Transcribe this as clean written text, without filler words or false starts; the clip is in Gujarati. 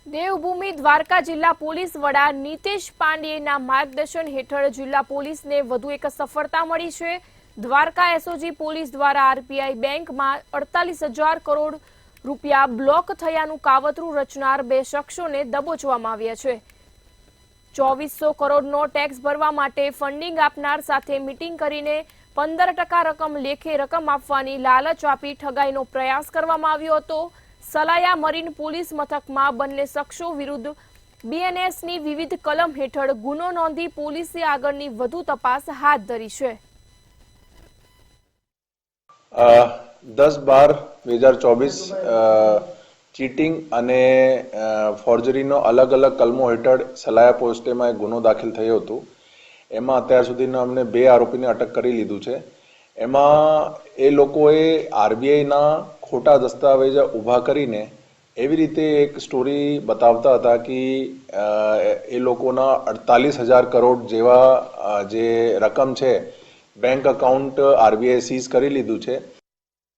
દેવભૂમિ દ્વારકા જિલ્લા પોલીસ વડા નીતેશ પાંડેના માર્ગદર્શન હેઠળ જિલ્લા પોલીસને વધુ એક સફળતા મળી છે। દ્વારકા એસઓજી પોલીસ દ્વારા આરપીઆઈ બેંકમાં 48,000 કરોડ રૂપિયા બ્લોક થયાનું કાવતરું રચનાર બે શખ્સોને દબોચવામાં આવ્યા છે। 2400 કરોડનો ટેક્સ ભરવા માટે ફંડિંગ આપનાર સાથે મીટિંગ કરીને 15% રકમ લેખે રકમ આપવાની લાલચ આપી ઠગાઈનો પ્રયાસ કરવામાં આવ્યો હતો। સલાયા મરીન પોલીસ મથકમાં બંને શખ્સો વિરુદ્ધ બીએનએસની વિવિધ કલમ હેઠળ ગુનો નોંધી પોલીસે આગળની વધુ તપાસ હાથ ધરી છે। 10/12/2024 ચીટિંગ અને ફોર્જરીનો અલગ અલગ કલમો હેઠળ સલાયા પોસ્ટેમાં એક ગુનો દાખલ થયો હતો। એમાં અત્યાર સુધીના અમને 2 આરોપીને અટક કરી લીધું છે। એમાં એ લોકોએ આરબીઆઈના ખોટા દસ્તાવેજ ઊભા કરીને એવી રીતે એક સ્ટોરી બતાવતા હતા કે એ લોકોના 48,000 કરોડ જેવા જે રકમ છે બેંક એકાઉન્ટ આરબીઆઈ સીઝ કરી લીધું છે।